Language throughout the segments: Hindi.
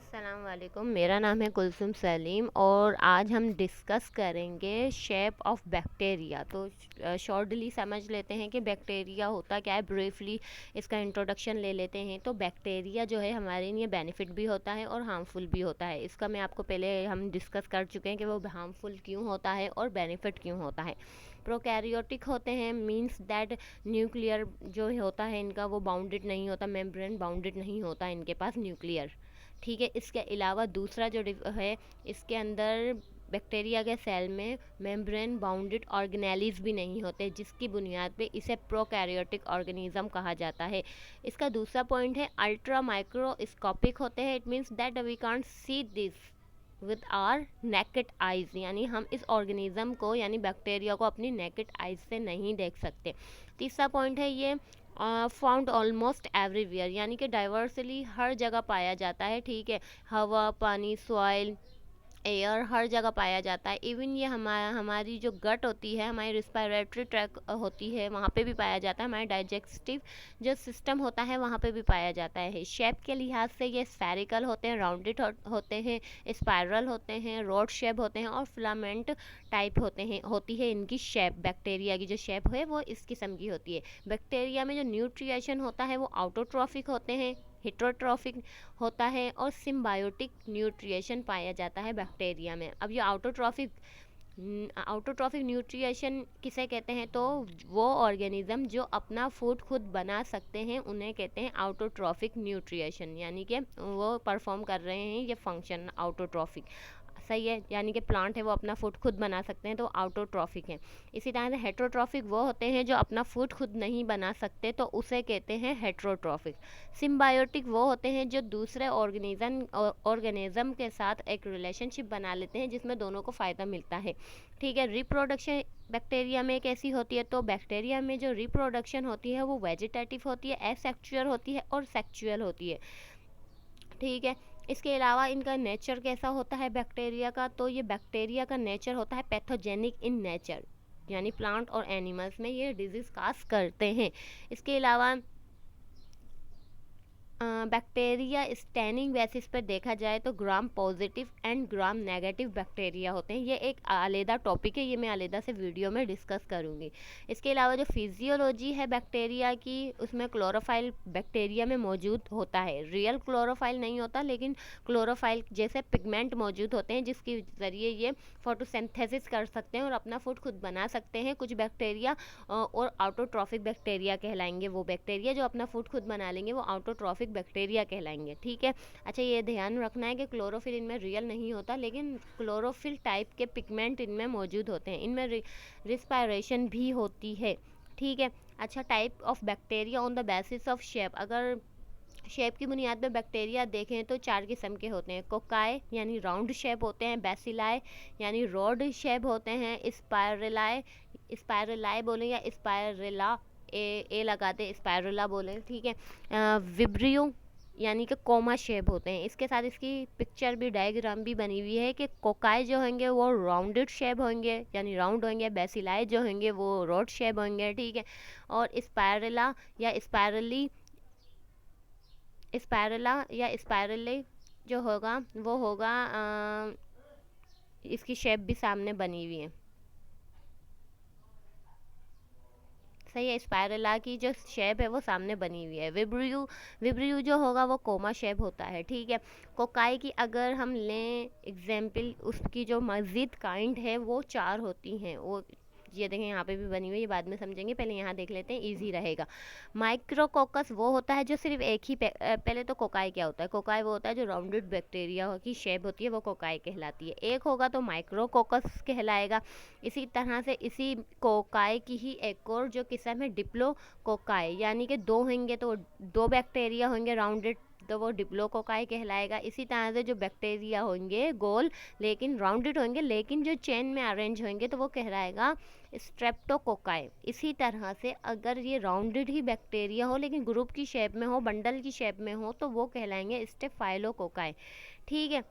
अस्सलाम वालेकुम। मेरा नाम है कुलसुम सलीम और आज हम डिस्कस करेंगे शेप ऑफ बैक्टीरिया। तो शॉर्टली समझ लेते हैं कि बैक्टीरिया होता क्या है। ब्रीफली इसका इंट्रोडक्शन ले लेते हैं। तो बैक्टीरिया जो है हमारे लिए बेनिफिट भी होता है और हार्मफुल भी होता है। इसका मैं आपको पहले हम डिस्कस कर चुके हैं कि वो हार्मफुल क्यों होता है और बेनिफिट क्यों होता है। प्रोकैरियोटिक होते हैं, मींस दैट न्यूक्लियर जो होता है इनका वो बाउंडेड नहीं होता, मेम्ब्रेन बाउंडेड नहीं होता इनके पास न्यूक्लियर। ठीक है, इसके अलावा दूसरा जो है, इसके अंदर बैक्टीरिया के सेल में मेम्ब्रेन बाउंडेड ऑर्गेनेलिज भी नहीं होते, जिसकी बुनियाद पे इसे प्रोकैरियोटिक ऑर्गेनिज्म कहा जाता है। इसका दूसरा पॉइंट है अल्ट्रा माइक्रोस्कोपिक होते हैं। It means that we can't see this with our naked eyes, यानी हम इस ऑर्गेनिज्म को यानी बैक्टीरिया को अपनी नेकेड आइज से नहीं देख सकते। तीसरा पॉइंट है ये फाउंड ऑलमोस्ट एवरीवेयर, यानी कि डाइवर्सली हर जगह पाया जाता है। ठीक है, हवा, पानी, सॉइल, एयर, हर जगह पाया जाता है। इवन ये हमारी जो गट होती है, हमारी रिस्पायरेटरी ट्रैक होती है, वहाँ पे भी पाया जाता है। हमारे डाइजेस्टिव जो सिस्टम होता है वहाँ पे भी पाया जाता है। शेप के लिहाज से ये स्फेरिकल होते हैं, राउंडेड होते हैं, स्पायरल होते हैं, रोड शेप होते हैं और फिलामेंट टाइप होती है इनकी शेप। बैक्टीरिया की जो शेप है वो इस किस्म की होती है। बैक्टीरिया में जो न्यूट्रिएशन होता है वो ऑटोट्रॉफिक होते हैं, हेट्रोट्रॉफिक होता है और सिम्बायोटिक न्यूट्रिएशन पाया जाता है बैक्टीरिया में। अब ये आउटोट्रॉफिक न्यूट्रिएशन किसे कहते हैं, तो वो ऑर्गेनिज्म जो अपना फूड खुद बना सकते हैं उन्हें कहते हैं आउटोट्रॉफिक न्यूट्रिएशन, यानी कि वो परफॉर्म कर रहे हैं ये फंक्शन आउटोट्रॉफिक। सही है, यानी कि प्लांट है वो अपना फूड खुद बना सकते हैं तो आउटोट्रॉफिक है। इसी तरह से हेट्रोट्रॉफिक वो होते हैं जो अपना फूड खुद नहीं बना सकते तो उसे कहते हैं हेट्रोट्रॉफिक। सिम्बायोटिक वो होते हैं जो दूसरे ऑर्गेनिज्म के साथ एक रिलेशनशिप बना लेते हैं जिसमें दोनों को फ़ायदा मिलता है। ठीक है, रिप्रोडक्शन बैक्टीरिया में कैसी होती है, तो बैक्टीरिया में जो रिप्रोडक्शन होती है वो वेजिटेटिव होती है, एसेक्सुअल होती है और सेक्सुअल होती है। ठीक है, इसके अलावा इनका नेचर कैसा होता है बैक्टीरिया का, तो ये बैक्टीरिया का नेचर होता है पैथोजेनिक इन नेचर, यानी प्लांट और एनिमल्स में ये डिजीज काज करते हैं। इसके अलावा बैक्टीरिया स्टैनिंग बेसिस पर देखा जाए तो gram positive and gram negative bacteria होते हैं। ये एक अलग टॉपिक है, ये मैं अलग से वीडियो में डिस्कस करूँगी। इसके अलावा जो फिजियोलॉजी है बैक्टीरिया की, उसमें क्लोरोफाइल बैक्टीरिया में मौजूद होता है। रियल क्लोरोफाइल नहीं होता लेकिन क्लोरोफाइल जैसे पिगमेंट मौजूद होते हैं जिसके ज़रिए ये फोटोसिंथेसिस कर सकते हैं और अपना फूड खुद बना सकते हैं। कुछ बैक्टीरिया और ऑटोट्रॉफिक बैक्टीरिया कहलाएंगे। वो बैक्टीरिया जो अपना फूड खुद बना लेंगे वो ऑटोट्रॉफिक बैक्टीरिया कहलाएंगे। ठीक है, अच्छा ये ध्यान रखना है कि क्लोरोफिल इनमें रियल नहीं होता लेकिन क्लोरोफिल टाइप के पिगमेंट इनमें मौजूद होते हैं। इनमें रिस्पायरेशन भी होती है। ठीक है, अच्छा type of bacteria on the basis of shape, अगर शेप की बुनियाद पर बैक्टीरिया देखें तो चार किस्म के होते हैं। कोकाई यानी राउंड शेप होते हैं, बेसिलाई यानी रोड शेप होते हैं, स्पायरलाई बोलें या स्पायरला, ए लगाते स्पायरला बोलें। ठीक है, विब्रियो यानी कि कोमा शेप होते हैं। इसके साथ इसकी पिक्चर भी, डायग्राम भी बनी हुई है कि कोकाई जो होंगे वो राउंडेड शेप होंगे यानी राउंड होंगे, बेसिलाई जो होंगे वो रोड शेप होंगे। ठीक है, और स्पायरला या स्पायरले जो होगा वो होगा इसकी शेप भी सामने बनी हुई है। सही है, स्पायरला की जो शेप है वो सामने बनी हुई है। विब्रियो जो होगा वो कोमा शेप होता है। ठीक है, कोकाई की अगर हम लें एग्जाम्पल, उसकी जो मज़ीद काइंड है वो चार होती हैं। वो ये देखें यहाँ पे भी बनी हुई है, ये बाद में समझेंगे, पहले यहाँ देख लेते हैं, इजी रहेगा। माइक्रोकोकस वो होता है जो सिर्फ एक ही पहले तो कोकाई क्या होता है, कोकाई वो होता है जो राउंडेड बैक्टीरिया की शेप होती है, वो कोकाई कहलाती है। एक होगा तो माइक्रोकोकस कहलाएगा। इसी तरह से इसी कोकाई की ही एक और जो किस्म है डिप्लोकोकाई, यानी कि दो होंगे तो दो बैक्टीरिया होंगे राउंडेड तो वो डिप्लोकोकाई कहलाएगा। इसी तरह से जो बैक्टीरिया होंगे गोल लेकिन राउंडेड होंगे लेकिन जो चेन में अरेंज होंगे तो वो कहलाएगा स्ट्रेप्टोकोकाई। इसी तरह से अगर ये राउंडेड ही बैक्टीरिया हो लेकिन ग्रुप की शेप में हो, बंडल की शेप में हो, तो वो कहलाएंगे स्टेफाइलोकोकाई। ठीक है,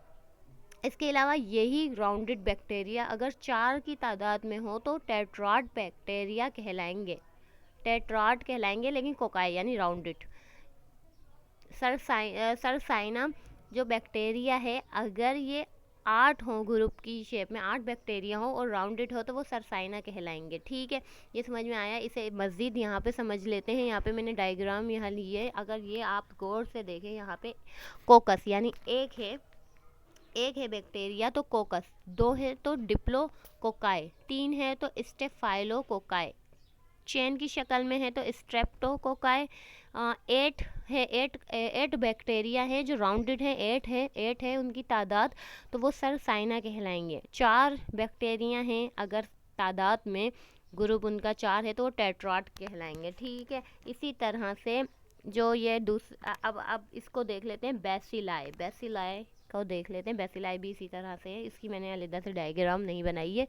इसके अलावा यही राउंडेड बैक्टीरिया अगर चार की तादाद में हो तो टेट्राड बैक्टीरिया कहलाएंगे, टेट्राड कहलाएंगे लेकिन कोकाई यानी राउंडेड। सरसाइना जो बैक्टीरिया है अगर ये 8 हो ग्रुप की शेप में, 8 बैक्टीरिया हो और राउंडेड हो तो वो सरसाइना कहलाएंगे। ठीक है, ये समझ में आया। इसे मज़ीद यहाँ पे समझ लेते हैं। यहाँ पे मैंने डायग्राम यहाँ ली है, अगर ये आप गौर से देखें यहाँ पे कोकस यानी एक है बैक्टीरिया तो कोकस, 2 है तो डिप्लोकोकाई, 3 है तो स्टेफाइलोकोकाई, चेन की शक्ल में है तो स्ट्रेप्टोकोकाई, 8 बैक्टीरिया है जो राउंडेड है, 8 है उनकी तादाद, तो वो सरसाइना कहलाएंगे। 4 बैक्टीरिया हैं अगर तादाद में ग्रुप उनका 4 है तो वो टेट्राड कहलाएंगे। ठीक है, इसी तरह से जो ये अब इसको देख लेते हैं, बेसिलाई को देख लेते हैं। बेसिलाई भी इसी तरह से है, इसकी मैंने अलग से डायग्राम नहीं बनाई है,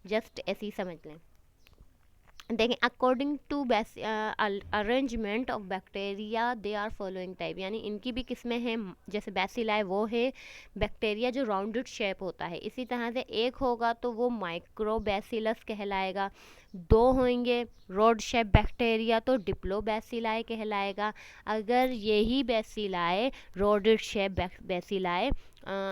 जस्ट ऐसे ही समझ लें। देखें, according to arrangement of bacteria they are following type, यानी इनकी भी किस्में हैं। जैसे बैसिलाई वो है बैक्टीरिया जो राउंडेड शेप होता है, इसी तरह से एक होगा तो वो माइक्रोबैसिलस कहलाएगा, 2 होंगे रोड शेप बैक्टीरिया तो डिप्लोबैसिलाई कहलाएगा। अगर यही बैसिलाई रोडेड शेप बैसिलाई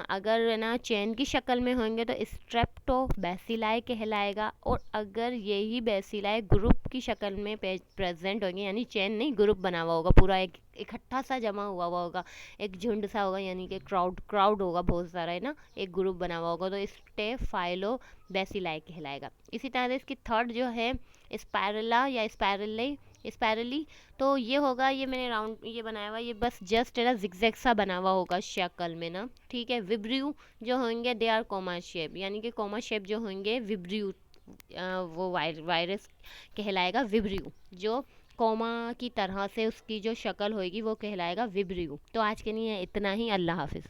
अगर ना चेन की शक्ल में होंगे तो स्ट्रेप्टोबैसिलाई कहलाएगा। और अगर यही बैसिलाई ग्रुप की शक्ल में प्रेजेंट होंगे, यानी चेन नहीं, ग्रुप बना हुआ होगा, पूरा एक इकट्ठा सा जमा हुआ होगा, एक झुंड सा होगा, यानी कि क्राउड होगा बहुत सारा, है ना, एक ग्रुप बना हुआ होगा, तो स्टेफाइलोबैसिलाई कहलाएगा। इसी तरह से इसकी थर्ड जो है स्पायरला या स्पायरली, तो ये होगा, ये मैंने राउंड ये बनाया हुआ, ये बस जस्ट है ना जिगजैग सा बना हुआ होगा शक्ल में ना। ठीक है, विब्रियो जो होंगे दे आर कोमा शेप, यानी कि कोमा शेप जो होंगे विब्रियो, वो वायरस कहलाएगा विब्रियो, जो कोमा की तरह से उसकी जो शक्ल होगी वो कहलाएगा विब्रियो। तो आज के लिए इतना ही, अल्लाह हाफिज़।